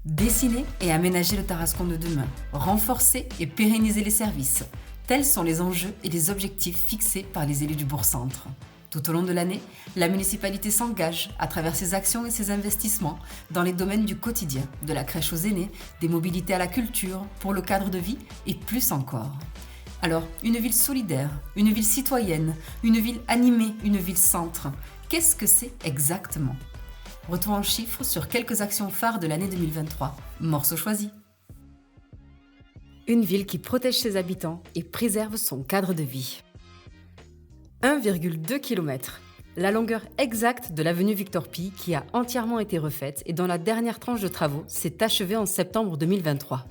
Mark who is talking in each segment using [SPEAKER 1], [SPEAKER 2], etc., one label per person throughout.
[SPEAKER 1] Dessiner et aménager le Tarascon de demain, renforcer et pérenniser les services. Tels sont les enjeux et les objectifs fixés par les élus du Bourg-Centre. Tout au long de l'année, la municipalité s'engage à travers ses actions et ses investissements dans les domaines du quotidien, de la crèche aux aînés, des mobilités à la culture, pour le cadre de vie et plus encore. Alors, une ville solidaire, une ville citoyenne, une ville animée, une ville centre, qu'est-ce que c'est exactement ? Retour en chiffres sur quelques actions phares de l'année 2023. Morceau choisi. Une ville qui protège ses habitants et préserve son cadre de vie. 1,2 km. La longueur exacte de l'avenue Victor Pi qui a entièrement été refaite et dont la dernière tranche de travaux s'est achevée en septembre 2023.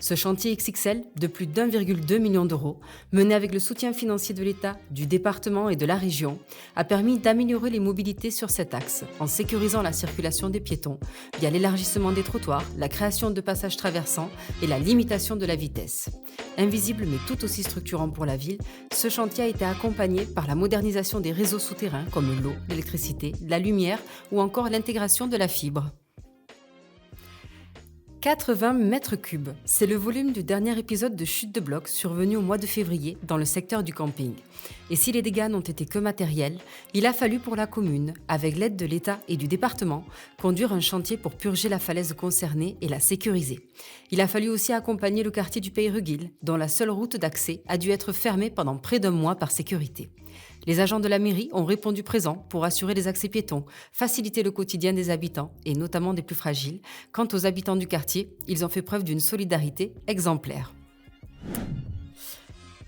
[SPEAKER 1] Ce chantier XXL de plus d'1,2 million d'euros, mené avec le soutien financier de l'État, du département et de la région, a permis d'améliorer les mobilités sur cet axe en sécurisant la circulation des piétons via l'élargissement des trottoirs, la création de passages traversants et la limitation de la vitesse. Invisible mais tout aussi structurant pour la ville, ce chantier a été accompagné par la modernisation des réseaux souterrains comme l'eau, l'électricité, la lumière ou encore l'intégration de la fibre. 80 mètres cubes, c'est le volume du dernier épisode de chute de blocs survenu au mois de février dans le secteur du camping. Et si les dégâts n'ont été que matériels, il a fallu pour la commune, avec l'aide de l'État et du département, conduire un chantier pour purger la falaise concernée et la sécuriser. Il a fallu aussi accompagner le quartier du Pays Ruguil, dont la seule route d'accès a dû être fermée pendant près d'un mois par sécurité. Les agents de la mairie ont répondu présents pour assurer les accès piétons, faciliter le quotidien des habitants et notamment des plus fragiles. Quant aux habitants du quartier, ils ont fait preuve d'une solidarité exemplaire.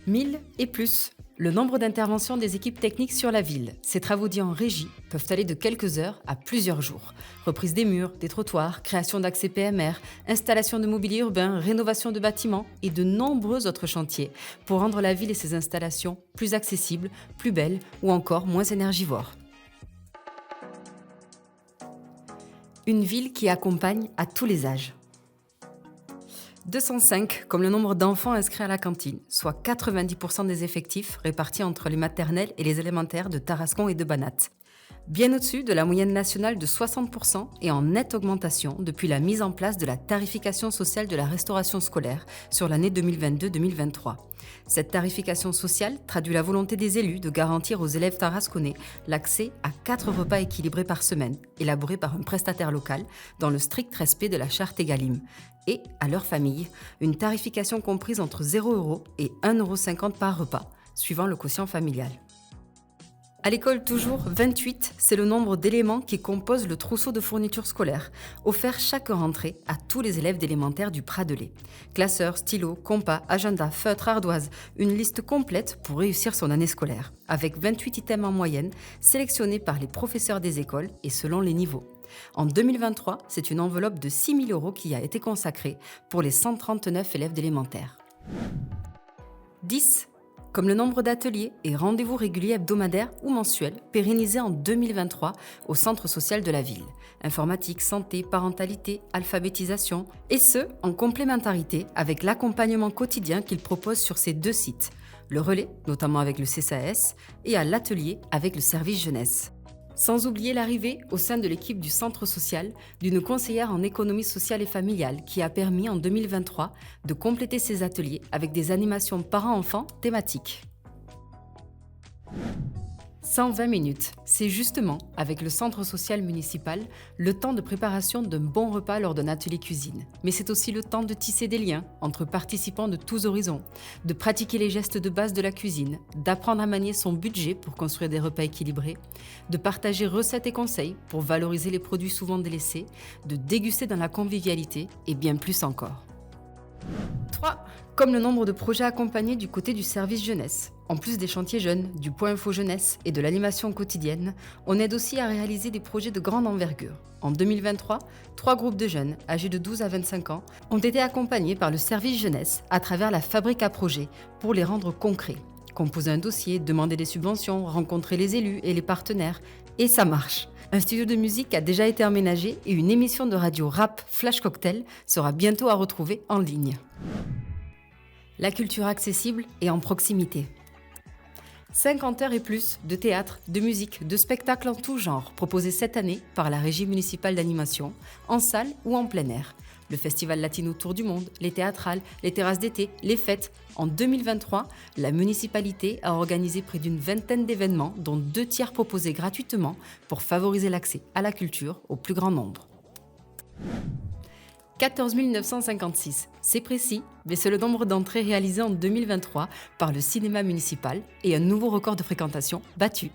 [SPEAKER 1] 1000 et plus. Le nombre d'interventions des équipes techniques sur la ville. Ces travaux dits en régie peuvent aller de quelques heures à plusieurs jours. Reprise des murs, des trottoirs, création d'accès PMR, installation de mobilier urbain, rénovation de bâtiments et de nombreux autres chantiers pour rendre la ville et ses installations plus accessibles, plus belles ou encore moins énergivores. Une ville qui accompagne à tous les âges. 205 comme le nombre d'enfants inscrits à la cantine, soit 90% des effectifs répartis entre les maternelles et les élémentaires de Tarascon et de Banat. Bien au-dessus de la moyenne nationale de 60% et en nette augmentation depuis la mise en place de la tarification sociale de la restauration scolaire sur l'année 2022-2023. Cette tarification sociale traduit la volonté des élus de garantir aux élèves tarasconnais l'accès à 4 repas équilibrés par semaine, élaborés par un prestataire local dans le strict respect de la charte Egalim, et à leur famille, une tarification comprise entre 0 € et 1,50 € par repas, suivant le quotient familial. À l'école toujours, 28, c'est le nombre d'éléments qui composent le trousseau de fournitures scolaires, offert chaque rentrée à tous les élèves d'élémentaire du Pradelais. Classeurs, stylos, compas, agenda, feutres, ardoises, une liste complète pour réussir son année scolaire, avec 28 items en moyenne, sélectionnés par les professeurs des écoles et selon les niveaux. En 2023, c'est une enveloppe de 6 000 € qui a été consacrée pour les 139 élèves d'élémentaire. 10. Comme le nombre d'ateliers et rendez-vous réguliers hebdomadaires ou mensuels pérennisés en 2023 au centre social de la ville. Informatique, santé, parentalité, alphabétisation, et ce, en complémentarité avec l'accompagnement quotidien qu'il propose sur ces 2 sites. Le relais, notamment avec le CCAS, et à l'atelier avec le service jeunesse. Sans oublier l'arrivée, au sein de l'équipe du centre social, d'une conseillère en économie sociale et familiale qui a permis en 2023 de compléter ces ateliers avec des animations parents-enfants thématiques. 120 minutes, c'est justement, avec le centre social municipal, le temps de préparation d'un bon repas lors d'un atelier cuisine. Mais c'est aussi le temps de tisser des liens entre participants de tous horizons, de pratiquer les gestes de base de la cuisine, d'apprendre à manier son budget pour construire des repas équilibrés, de partager recettes et conseils pour valoriser les produits souvent délaissés, de déguster dans la convivialité et bien plus encore. 3. Comme le nombre de projets accompagnés du côté du service jeunesse. En plus des chantiers jeunes, du point info jeunesse et de l'animation quotidienne, on aide aussi à réaliser des projets de grande envergure. En 2023, 3 groupes de jeunes âgés de 12 à 25 ans ont été accompagnés par le service jeunesse à travers la fabrique à projets pour les rendre concrets. Composer un dossier, demander des subventions, rencontrer les élus et les partenaires, et ça marche. Un studio de musique a déjà été emménagé et une émission de radio rap Flash Cocktail sera bientôt à retrouver en ligne. La culture accessible et en proximité. 50 heures et plus de théâtre, de musique, de spectacles en tout genre proposés cette année par la Régie municipale d'animation, en salle ou en plein air. Le festival latino Tour du Monde, les théâtrales, les terrasses d'été, les fêtes. En 2023, la municipalité a organisé près d'une vingtaine d'événements, dont 2/3 proposés gratuitement pour favoriser l'accès à la culture au plus grand nombre. 14 956, c'est précis, mais c'est le nombre d'entrées réalisées en 2023 par le cinéma municipal et un nouveau record de fréquentation battu.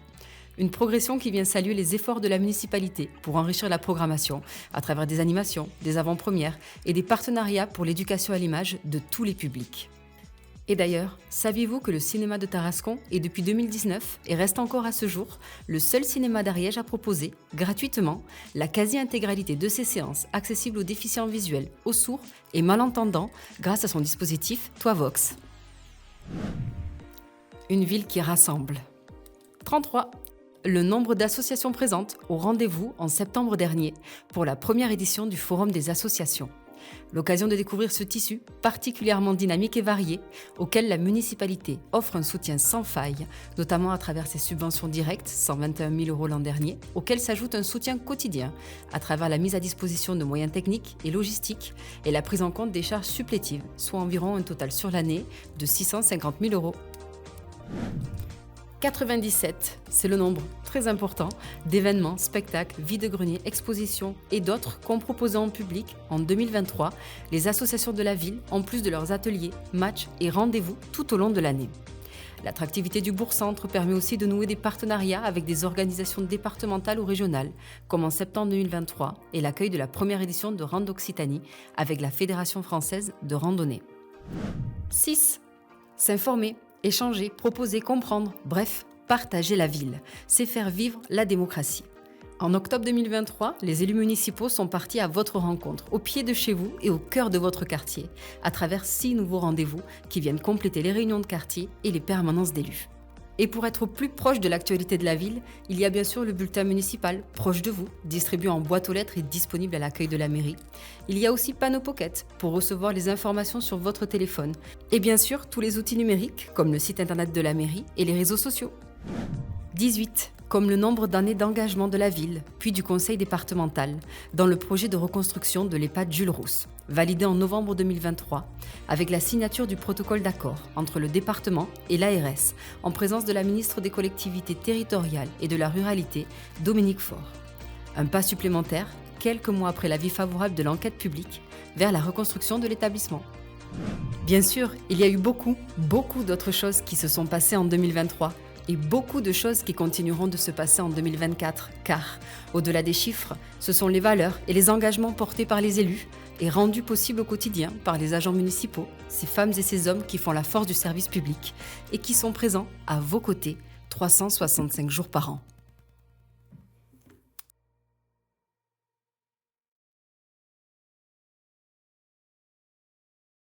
[SPEAKER 1] Une progression qui vient saluer les efforts de la municipalité pour enrichir la programmation à travers des animations, des avant-premières et des partenariats pour l'éducation à l'image de tous les publics. Et d'ailleurs, saviez-vous que le cinéma de Tarascon est depuis 2019 et reste encore à ce jour le seul cinéma d'Ariège à proposer, gratuitement, la quasi-intégralité de ses séances accessibles aux déficients visuels, aux sourds et malentendants grâce à son dispositif Toivox. Une ville qui rassemble. 33. Le nombre d'associations présentes au rendez-vous en septembre dernier pour la première édition du Forum des associations. L'occasion de découvrir ce tissu particulièrement dynamique et varié auquel la municipalité offre un soutien sans faille, notamment à travers ses subventions directes, 121 000 € l'an dernier, auquel s'ajoute un soutien quotidien à travers la mise à disposition de moyens techniques et logistiques et la prise en compte des charges supplétives, soit environ un total sur l'année de 650 000 €. 97, c'est le nombre très important d'événements, spectacles, vide-greniers, expositions et d'autres qu'ont proposé en public en 2023 les associations de la ville, en plus de leurs ateliers, matchs et rendez-vous tout au long de l'année. L'attractivité du bourg-centre permet aussi de nouer des partenariats avec des organisations départementales ou régionales, comme en septembre 2023 et l'accueil de la première édition de Rando-Occitanie avec la Fédération française de randonnée. 6. S'informer. Échanger, proposer, comprendre, bref, partager la ville, c'est faire vivre la démocratie. En octobre 2023, les élus municipaux sont partis à votre rencontre, au pied de chez vous et au cœur de votre quartier, à travers 6 nouveaux rendez-vous qui viennent compléter les réunions de quartier et les permanences d'élus. Et pour être au plus proche de l'actualité de la ville, il y a bien sûr le bulletin municipal, proche de vous, distribué en boîte aux lettres et disponible à l'accueil de la mairie. Il y a aussi Panneau Pocket pour recevoir les informations sur votre téléphone. Et bien sûr, tous les outils numériques, comme le site internet de la mairie et les réseaux sociaux. 18. Comme le nombre d'années d'engagement de la ville, puis du conseil départemental, dans le projet de reconstruction de l'EHPAD Jules Rousse, validé en novembre 2023, avec la signature du protocole d'accord entre le département et l'ARS, en présence de la ministre des collectivités territoriales et de la ruralité, Dominique Faure. Un pas supplémentaire, quelques mois après l'avis favorable de l'enquête publique, vers la reconstruction de l'établissement. Bien sûr, il y a eu beaucoup d'autres choses qui se sont passées en 2023, et beaucoup de choses qui continueront de se passer en 2024, car, au-delà des chiffres, ce sont les valeurs et les engagements portés par les élus et rendus possibles au quotidien par les agents municipaux, ces femmes et ces hommes qui font la force du service public et qui sont présents à vos côtés 365 jours par an.